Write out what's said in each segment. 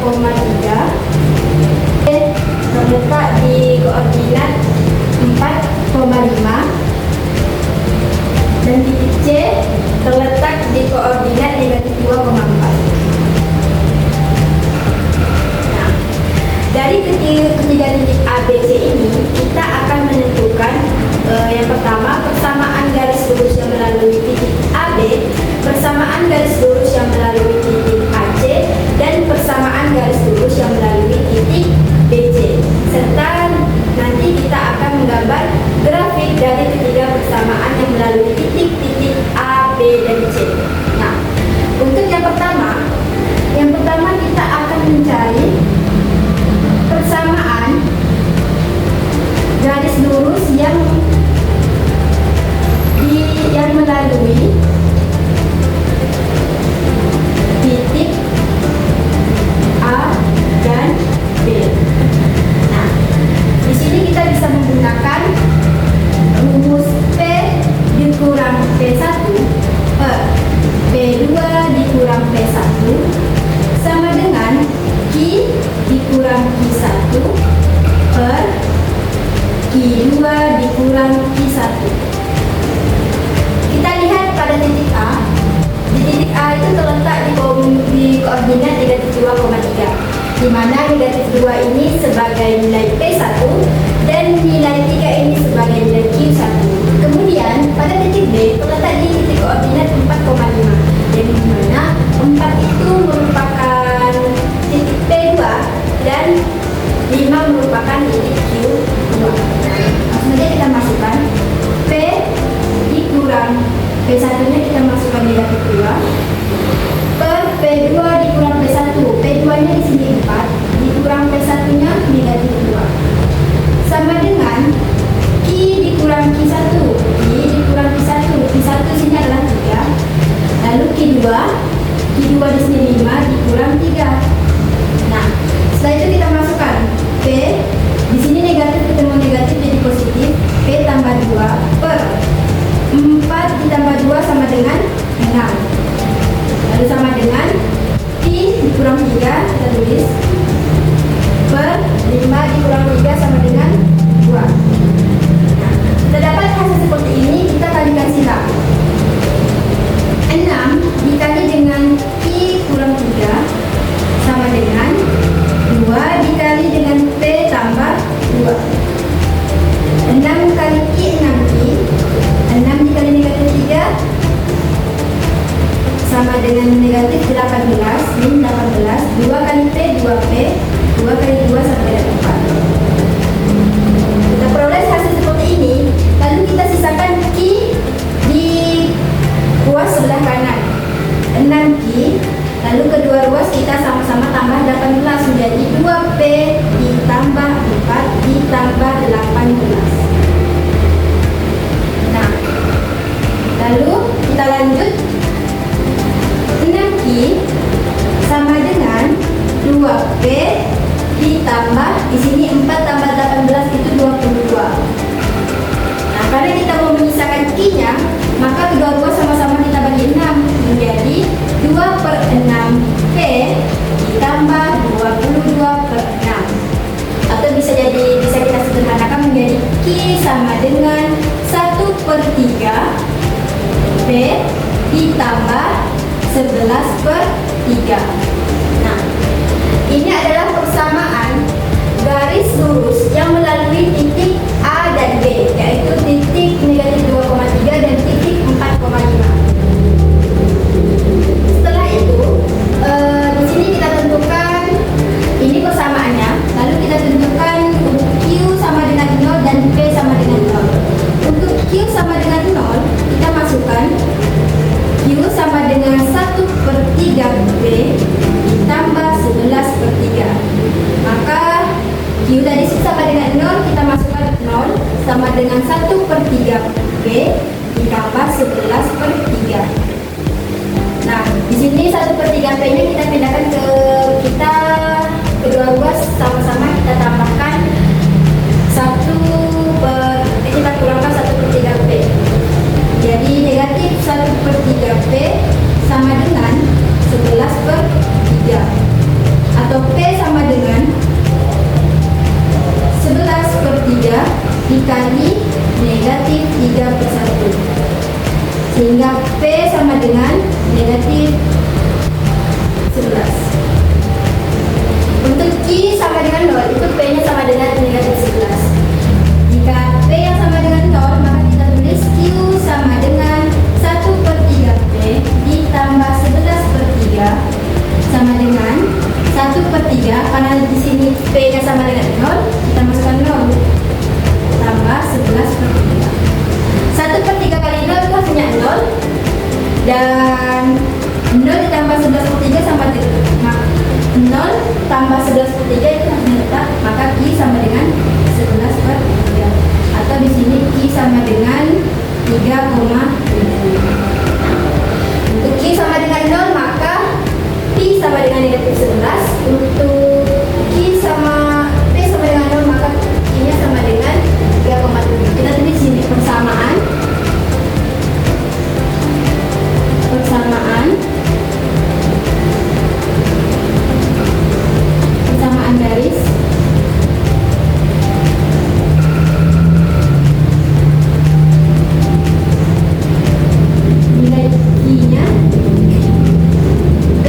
2,3. Terletak di koordinat 4,5 dan titik C terletak di koordinat negatif 2,4. Nah, dari ketiga titik A, B, C ini kita akan menentukan yang pertama persamaan garis lurus yang melalui titik AB, persamaan garis lurus yang melalui titik AC, dan persamaan garis lurus yang melalui titik BC, serta nanti kita akan menggambar grafik dari ketiga persamaan yang melalui titik-titik A, B, dan C. Nah, untuk yang pertama kita akan mencari persamaan garis lurus yang melalui titik A dan B. Nah, di sini kita bisa menggunakan rumus P dikurang P1 per P2 dikurang P1 sama dengan Q dikurang Q1 per Q2 dikurang Q1. Kita lihat pada titik A. Di titik A itu terletak di koordinat negatif 2,3, di mana negatif 2 ini sebagai nilai P1 dan nilai 3 ini sebagai nilai Q1. Kemudian pada titik B terletak di titik koordinat 4,5, yang dimana 4 itu merupakan titik P2 dan 5 merupakan titik Q2. Langsung saja kita masukkan P dikurang P1 nya kita masukkan negatif 2 per P2 dikurang P1. P2 nya di sini 4 dikurang P1 nya negatif 2 sama dengan Q dikurang Q1. Q dikurang Q1, Q1 sini adalah 3, lalu Q2 di sini 5 dikurang 3. Nah, setelah itu kita masukkan P di sini negatif ketemu negatif jadi positif, P tambah 2 per 4 ditambah 2 sama dengan 6, lalu sama dengan Q dikurang 3 kita tulis per 5 dikurang 3 sama dengan 2. Nah, kita dapat hasil seperti ini, kita kalikan silang. 6 dikali dengan Q kurang 3 sama dengan 2 dikali dengan P tambah 2. 6 kali Q 6Q, 6 dikali negatif 3 sama dengan negatif 18, min 18, 2 kali P 2P, 2 kali 2 sama dengan 4. Kita peroleh hasil seperti ini, lalu kita sisakan Q di ruas sebelah kanan 6Q, lalu kedua ruas kita sama-sama tambah 18 menjadi 2P ditambah 4 ditambah 18. Nah, lalu kita lanjut, 6Q sama dengan 2P ditambah di sini 4 tambah 18 itu 22. Nah, karena kita mau menyisakan Q-nya, maka kedua ruas sama-sama kita bagi 6 menjadi 2 per 6P ditambah 22 per 6. Atau bisa kita sederhanakan menjadi Q sama dengan 1 per 3 P ditambah 11 per 3. Nah, ini adalah persamaan garis lurus yang melalui titik A dan B, yaitu titik negatif 2,3 dan titik 4,5. Setelah itu, di sini kita tentukan ini persamaannya, lalu kita tentukan untuk Q sama dengan 0 dan P sama dengan 0. Untuk Q sama dengan 0, kita masukkan Q sama dengan 1 per 3 P ditambah 11 per 3. Maka Q tadi sama dengan 0, kita masukkan 0 sama dengan 1 per 3 P ditambah 11 per 3. Nah, di sini 1 per 3 P nya kita pindahkan ke kedua ruas, sama-sama kita tambahkan 1 per, kita kurangkan 1 per 3 P. Jadi negatif 1 per 3 P sama dengan 11 per 3. Atau P 1/3, karena di sini P-nya sama dengan 0, kita masukkan 0. Tambah 11/3. 1/3 kali 0 itu hasilnya 0. Dan 0 ditambah 11/3 sama dengan 0 tambah 11/3 itu hasilnya tetap, maka Q sama dengan 11/3. Atau di sini Q sama dengan 3,7. Untuk Q sama dengan 0, maka P sama dengan negatif 11. Untuk Q sama P sama dengan 0, maka Q-nya sama dengan 3,7. Kita tulis sini persamaan garis nilai I-nya P,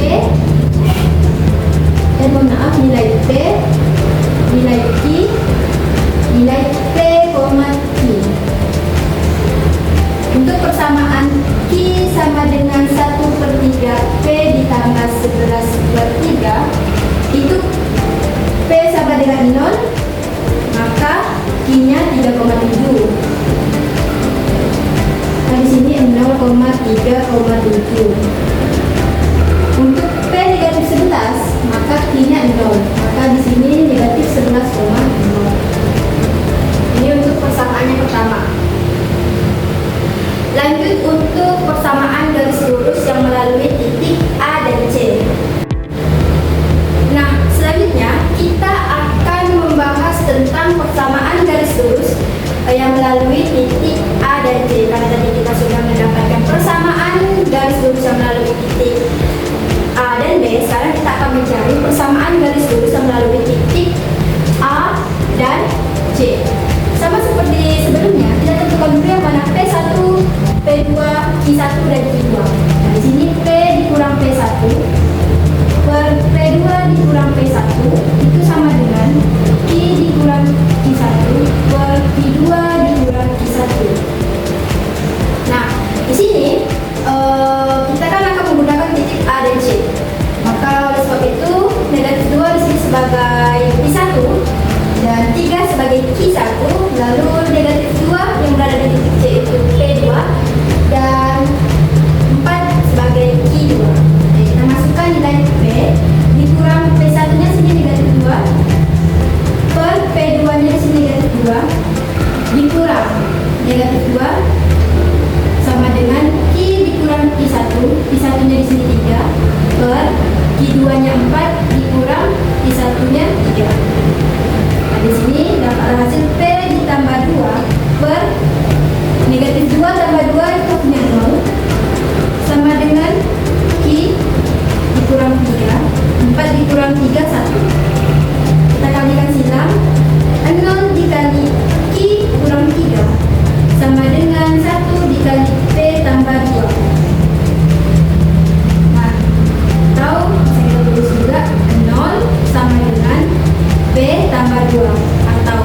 nilai P, nilai Q, nilai P, Q. Untuk persamaan Q sama dengan 1/3 P ditambah 11/3, itu P sama dengan 0, maka Q-nya 3,7. Nah, di sini 0,3,7. Untuk P negatif 11, maka Q-nya 0, maka di sini negatif 11,0. Ini untuk persamaannya pertama. Lanjut untuk persamaan garis lurus yang melalui titik A dan C. Nah, selanjutnya kita akan membahas tentang persamaan garis lurus yang melalui titik A dan C. Karena tadi kita sudah mendapatkan persamaan garis lurus yang melalui titik A dan B, sekarang kita akan mencari persamaan garis lurus yang melalui titik A dan C. Sama seperti sebelumnya, kita tentukan dulu yang mana P1, P2, Q1 dan Q2. Nah, di sini P dikurang P1 per P2 dikurang P1 itu sama dengan Q dikurang Q1 per Q2 dikurang Q1. Nah, di sini kita kan akan menggunakan titik A dan C. Maka oleh sebab itu negatif 2 di sini sebagai Q1 dan 3 sebagai Q1, lalu negatif 2 yang berada di titik C itu P2 dan 4 sebagai Q2. Jadi kita masukkan nilai P dikurang P1 nya sini negatif 2 per P2 nya sini negatif 2 dikurang negatif 2 sama dengan Q dikurang Q1, Q1 nya di sini 3 per Q2 nya 4 dikurang Q1 nya 3. Nah, di sini dapat hasil P ditambah 2 per negatif 2 tambah 2 itu punya 0 sama dengan Q dikurang 3, 4 dikurang 3, 1. Kita kalikan silang, 0 dikali Q kurang 3 sama dengan 1 dikali P tambah 2. Nah, atau saya tulis juga 0 sama dengan P tambah 2 atau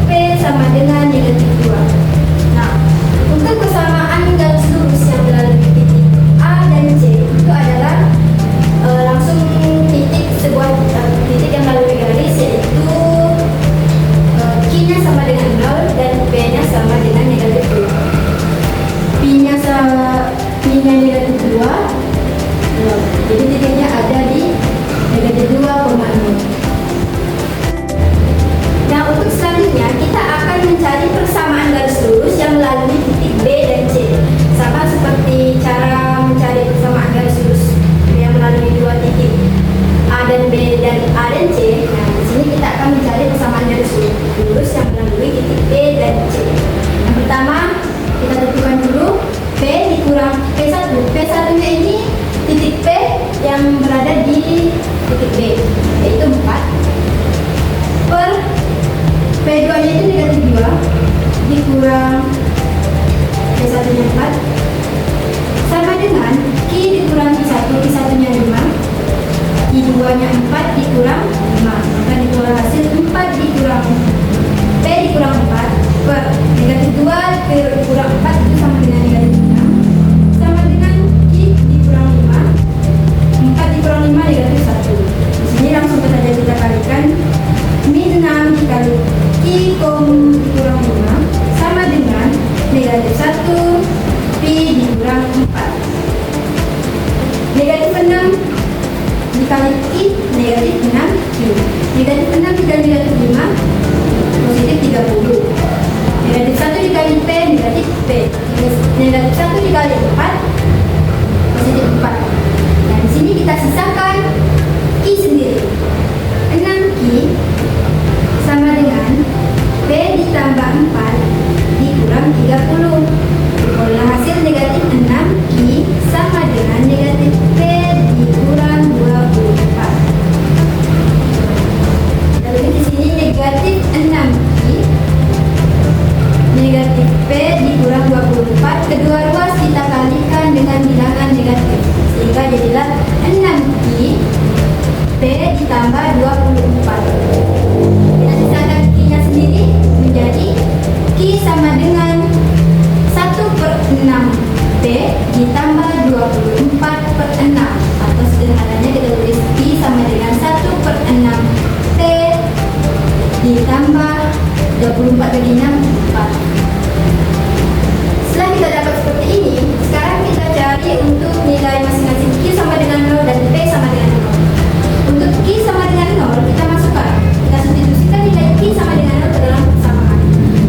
P sama dengan negatif 2. Nah, untuk persamaan garis lurus yang melalui titik A dan C itu adalah langsung sebuah titik yang melalui garis, yaitu Q-nya sama dengan 0 dan P-nya sama dengan negatif 2. P-nya negatif 2, jadi titiknya ada di negatif 2,0. Nah, untuk selanjutnya kita akan mencari persamaan garis lurus yang melalui titik B dan C. Sama seperti cara mencari persamaan garis lurus yang melalui dua titik A dan B dan A dan C. Nah, di sini kita akan mencari persamaan garis lurus yang melalui titik B dan C. Yang pertama, kita tentukan dulu P dikurang P1. P1 nya ini titik P yang berada di titik B, yaitu 4 per P2 nya itu negatif 2 dikurang P1 nya 4 sama dengan Q dikurang Q1, Q1 nya 5, Q2 nya 4 dikurang 5, maka dikeluar hasil 4 dikurang P dikurang 4 per negatif 2 dikurang 4 itu sama dengan negatif 6 sama dengan Q dikurang 5, 4 dikurang 5 negatif dikali Q negatif 6Q. Negatif 6 dikali negatif 5 positif 30. Negatif 1 dikali P negatif P. Negatif 1 dikali 4 positif 4. Nah, di sini kita sisakan Q sendiri. 6Q sama dengan P ditambah 4 dikurang 30. Formula hasil negatif 6Q sama dengan negatif P dikurang 24. Lalu di sini negatif 6Q negatif P dikurang 24. Kedua ruas kita kalikan dengan bilangan negatif sehingga jadilah 6Q P ditambah 24. Kita sisakan Q-nya sendiri menjadi Q sama dengan 1/6 P ditambah 24/6, atau sederhananya kita tulis Q sama dengan 1/6 P ditambah 24 bagi 6 4. Setelah kita dapat seperti ini, sekarang kita cari untuk nilai masing-masing Q sama dengan 0 dan P sama dengan 0. Untuk Q sama dengan 0 kita masukkan, kita substitusikan nilai Q sama dengan 0 ke dalam persamaan.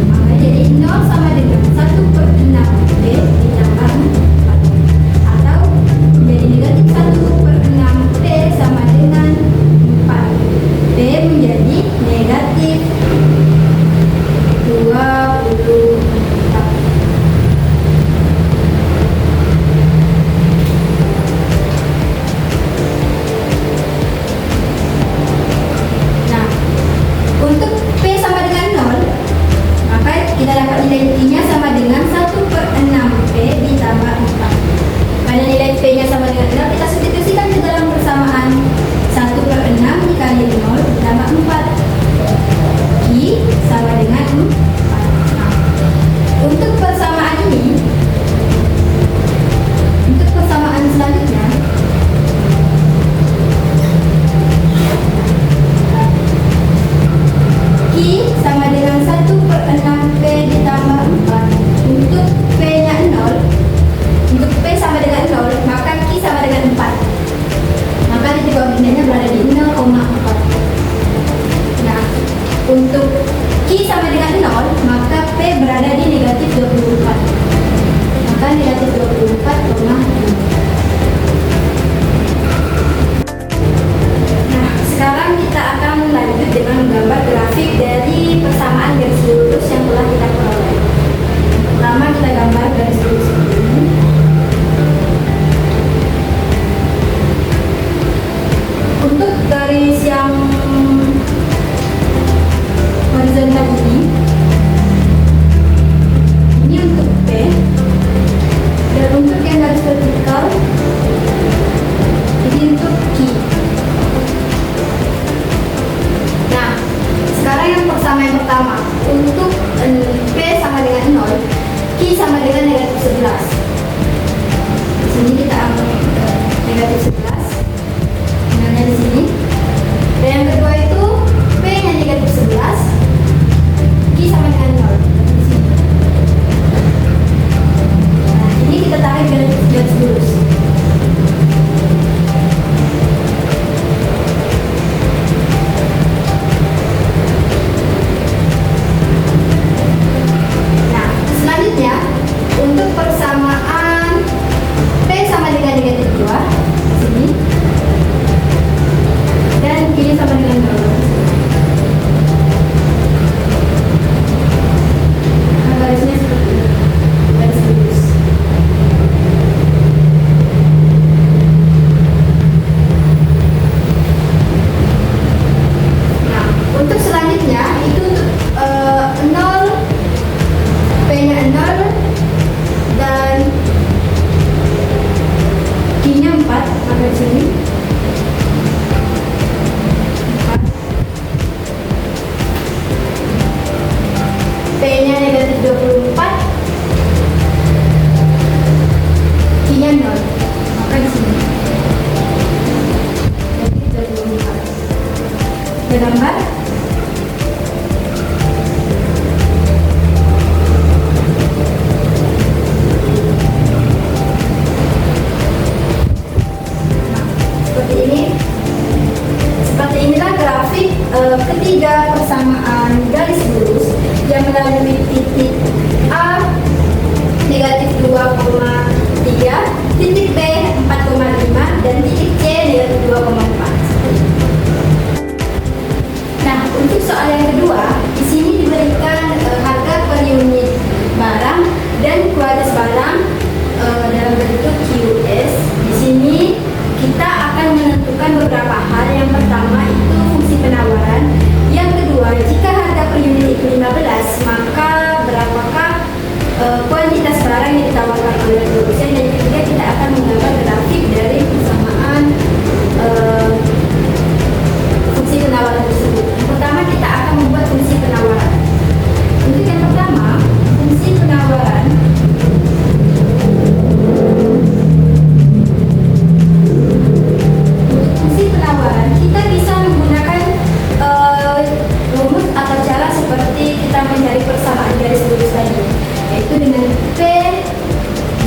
Maka jadi 0 sama dengan 1/6 P ditambah 4, atau menjadi negatif 1/6 P sama dengan 4. P menjadi negatif 24. Nah, untuk P sama dengan 0, maka kita dapat nilai Q-nya sama dengan 1/6 P ditambah 4. Pada nilai P-nya sama dengan 0, kita substitusikan ke dalam persamaan. 1/6 dikali 0 ditambah 4. Q sama dengan 4. Nah, untuk persamaan ini, untuk persamaan selanjutnya, Q sama dengan 1/6 P ditambah 4. Untuk P-nya 0, untuk P sama dengan 0, maka Q sama dengan 4. Maka titik koordinatnya berada di 0,4. Nah, untuk Q sama dengan 0, maka P berada di negatif 24. Maka negatif 24,5. Nah, sekarang kita akan lanjut dengan menggambar grafik dari persamaan garis lurus yang telah kita peroleh. Pertama kita gambar garis lurus seperti ini. Untuk garis yang horizontal ini untuk P, dan untuk yang garis vertikal ini untuk Q. Nah, sekarang yang pertama untuk P sama dengan 0, Q sama dengan negatif 11. Di sini kita ambil negatif 11. Nilainya di sini. Dan yang kedua itu P-nya negatif 11, Q sama dengan 0. Di sini. Nah, ini kita tarik garis lurus. Nah, selanjutnya untuk persamaan P sama dengan negatif 2 di sini, dan Q-nya sama dengan 0. Nah, garisnya seperti ini, garis lurus. Nah, untuk selanjutnya itu untuk 0, P-nya 0 dan Q-nya 4, maka di sini 4. P-nya negatif 24, Q-nya 0, maka di sini negatif 24. Kita gambar. Nah, seperti ini. dan titik C negatif 2,4. Nah, untuk soal yang kedua, di sini diberikan harga per unit barang dan kualitas barang dalam bentuk QS. Di sini kita akan menentukan beberapa hal. Yang pertama itu fungsi penawaran. Yang kedua, jika harga per unit itu 15, maka berapakah kuantitas barang yang ditawarkan oleh produsen. Dan ketiga, kita akan menggambar grafik dari persamaan fungsi penawaran tersebut. Yang pertama, kita akan membuat fungsi penawaran. Untuk yang pertama, fungsi penawaran kita bisa menggunakan rumus atau cara seperti kita mencari persamaan garis lurus tadi, yaitu dengan P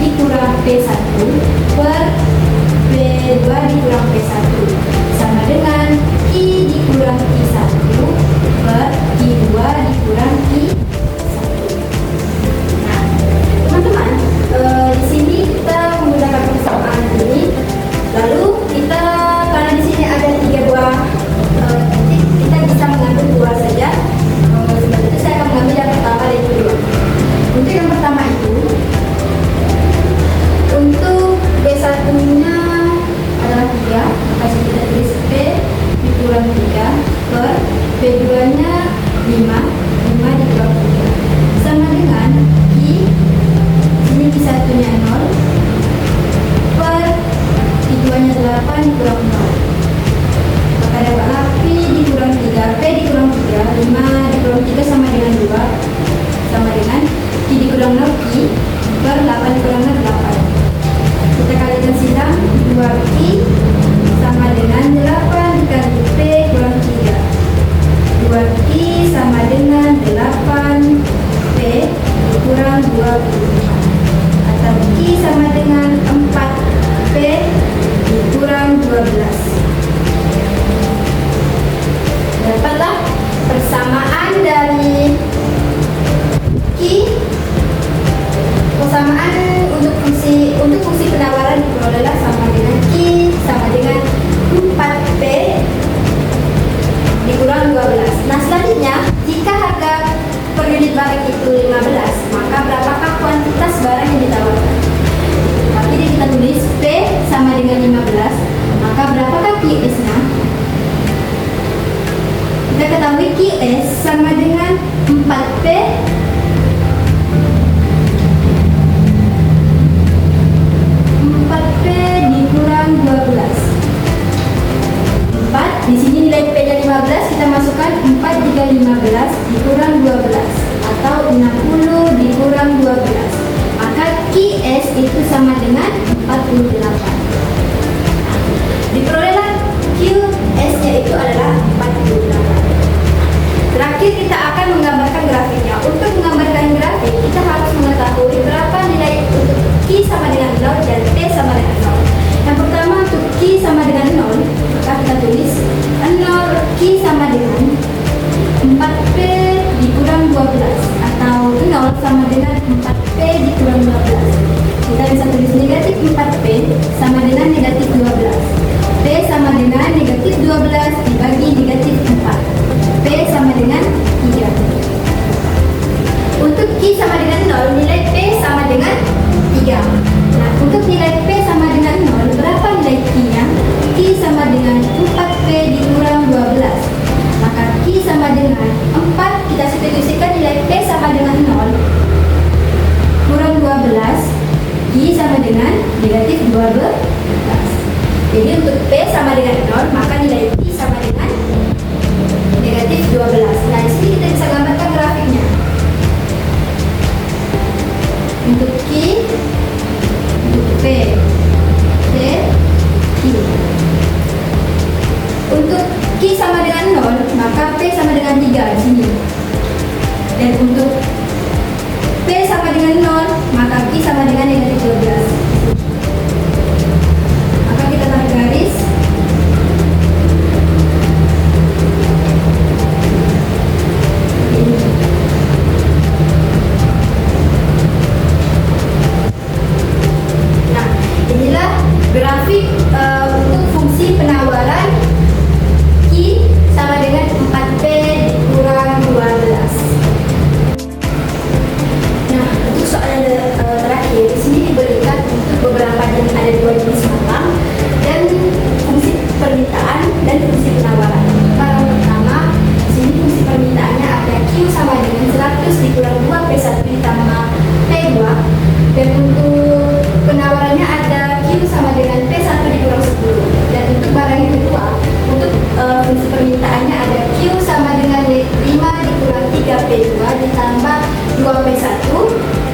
dikurang P1 per P2 dikurang P1 sama dengan I dikurang I1 per I2 dikurang I1. Nah, teman-teman, di sini kita menggunakan persamaan ini. Lalu kita, karena di sini ada 3 buah titik, kita bisa mengambil 2 saja. Sebab itu saya akan mengambil yang pertama dan yang kedua. Untuk yang pertama itu, untuk B1-nya adalah 3, maka kita tulis P dikurang 3 per P2-nya 5 dikurang 3 sama dengan I, sini I1-nya 0 per I2-nya 8 dikurang 0. Maka dapatlah P dikurang 3, P dikurang 3, 5 dikurang 3 sama dengan 2, sama dengan I dikurang 0, I per 8 dikurang 0, 8. Kita kalikan silang, 2I sama dengan 8 dikali P kurang 3. 2I sama dengan 8P dikurang 24. Atau I sama dengan 4P dikurang 12. Dapatlah persamaan dari Q. Persamaan untuk fungsi penawaran diperolehlah sama dengan Q sama dengan 4P dikurang 12. Nah, selanjutnya jika harga per unit barang itu 15, maka berapakah kuantitas barang yang ditawarkan? Tapi kita tulis P sama dengan 15, maka berapakah QS-nya? Kita ketahui QS sama dengan 4P dikurang 12. 4, di sini nilai P-nya 15, kita masukkan 4 dikali 15 dikurang 12 atau 60 dikurang 12. Maka QS itu sama dengan 48. Diperolehlah QS-nya itu adalah 48. Terakhir kita akan menggambarkan grafiknya. Untuk menggambarkan grafik, kita harus mengetahui berapa nilai untuk Q sama dengan 0 dan P sama dengan 0. Yang pertama untuk Q sama dengan 0, maka kita tulis 0 Q sama dengan 4P dikurang 12 atau 0 sama dengan 4P dikurang 12. Kita bisa tulis negatif 4P sama dengan negatif 12. P sama dengan negatif 12 dibagi negatif 4. P sama dengan 3. Untuk Q sama dengan 0, nilai P sama dengan 3. Nah, untuk nilai P sama dengan 0, berapa nilai Q-nya? Q sama dengan 4P dikurang 12. Maka Q sama dengan 4, kita substitusikan nilai P sama dengan 0 kurang 12, Q sama dengan negatif 12. Jadi untuk P sama dengan 0, maka nilai Q sama dengan negatif 12. Nah, di sini kita bisa gambarkan grafiknya. Untuk Q, untuk P, Q. Untuk Q sama dengan 0, maka P sama dengan 3 di sini. Dan untuk P sama dengan 0, maka Q sama dengan negatif 12. Maka kita tarik garis. Nah, inilah grafik untuk fungsi penawaran Q sama dengan 4P dikurang 12. Nah, untuk soal terakhir, di sini diberikan untuk beberapa jenis, ada 2 jenis barang dan fungsi permintaan dan fungsi penawaran. Barang pertama, di sini fungsi permintaannya ada Q sama dengan 100 dikurang 2P1 ditambah P2, dan untuk penawarannya ada Q sama dengan P1 dikurang 10. Dan untuk barang yang kedua, untuk fungsi permintaannya ada Q sama dengan 5 dikurang 3P2 ditambah 2P1.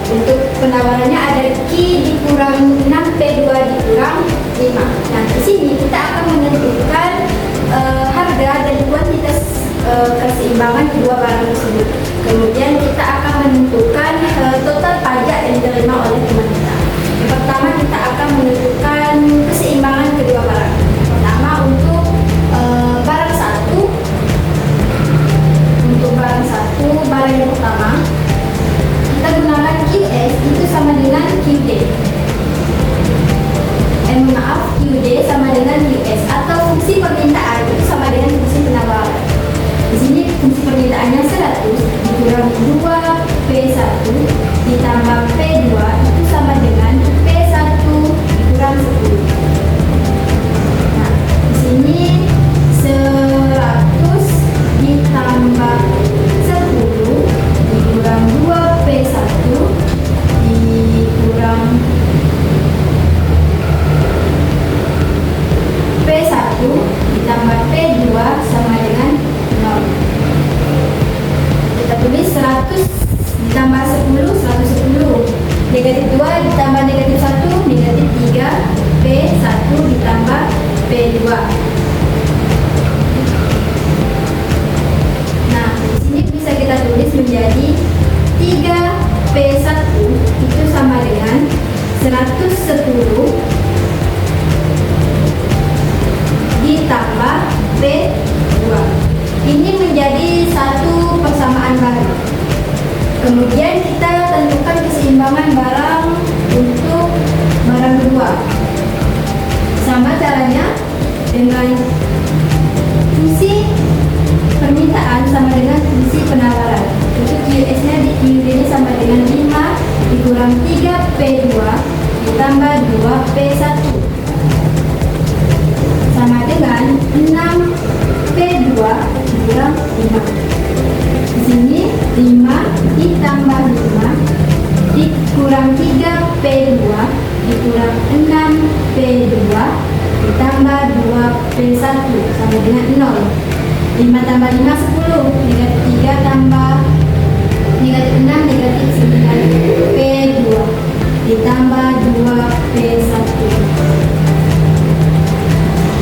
Untuk penawarannya ada Q dikurang 6P2 dikurang 5. Nah, di sini kita akan menentukan harga dan kuantitas keseimbangan kedua barang tersebut. Kemudian kita akan menentukan total pajak yang diterima oleh pemerintah. Yang pertama, kita akan menentukan keseimbangan kedua barang. Pertama, untuk barang satu, barang yang pertama kita gunakan QS itu sama dengan QD. QD sama dengan QS, atau fungsi permintaan itu sama dengan fungsi penawaran. Di sini fungsi permintaannya 100 dikurang 2P1 ditambah P2 itu sama dengan P1 dikurang 10. Nah, di sini 100 ditambah 10 dikurang 2P1 dikurang P1 ditambah P2 sama dengan 0. Kita tulis 100 ditambah 10, 110. Negatif 2 ditambah negatif 1, negatif 3. P1 ditambah P2. Nah, di sini bisa kita tulis menjadi 3P1 itu sama dengan 110 ditambah P2. Ini menjadi satu persamaan baru. Kemudian kita tentukan keseimbangan barang untuk barang kedua. Sama caranya dengan fungsi permintaan sama dengan fungsi penawaran. Untuk QS-nya di QD-nya sama dengan 5 dikurang 3P2 ditambah 2P1 sama dengan 6P2 dikurang 5. Di sini 5 ditambah 5 dikurang 3P2 dikurang 6P2 ditambah 2P1 sama dengan 0. 5 tambah 5 10, negatif 3 tambah negatif 6 negatif 9 P2 ditambah 2P1.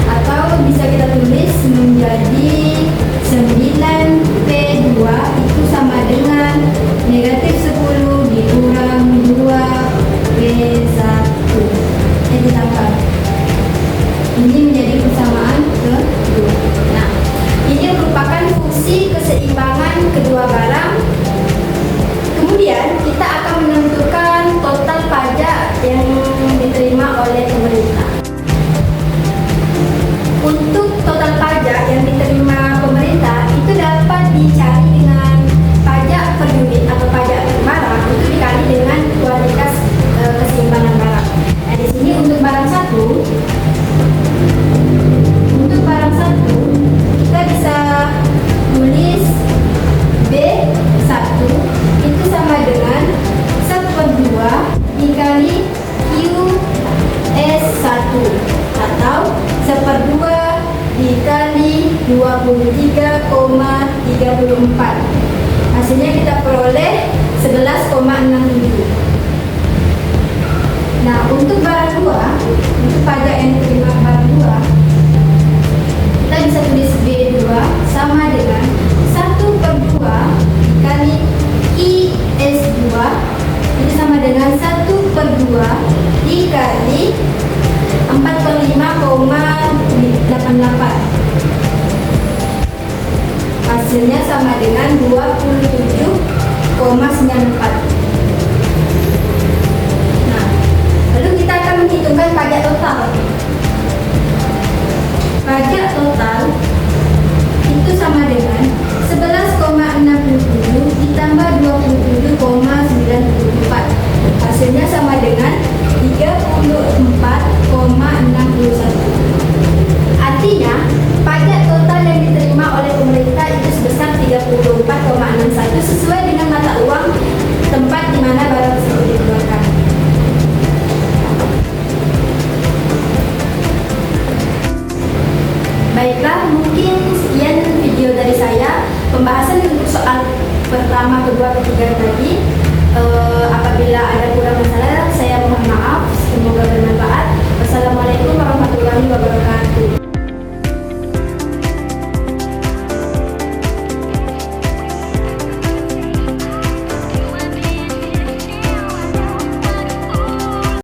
Atau bisa kita tulis menjadi 9P2 itu sama dengan negatif 10 dikurang 2P1. Ditambah. Ini menjadi persamaan kedua. Nah, ini merupakan fungsi keseimbangan kedua barang. Kemudian kita akan menentukan total pajak yang diterima oleh pemerintah. Untuk total pajak yang diterima pemerintah itu dapat dicari dengan pajak per unit atau pajak per barang itu dikali dengan kuantitas keseimbangan barang. Nah, di sini untuk barang satu kita bisa tulis B1 itu sama dengan 1/2 dikali QS1 atau 1/2 dikali 23,34. Hasilnya kita peroleh 11,67. Nah, untuk barang 2, untuk pajak yang diterima barang 2, kita bisa tulis B2 sama dengan 1/2 dikali IS2 itu sama dengan 1/2 dikali 45,88. Hasilnya sama dengan 27,94. Nah, lalu kita akan menghitungkan pajak total. bagaimana barang tersebut dikeluarkan. Baiklah, mungkin sekian video dari saya pembahasan untuk soal pertama, kedua, ketiga tadi. Apabila ada kurang masalah, saya mohon maaf. Semoga bermanfaat. Wassalamualaikum warahmatullahi wabarakatuh.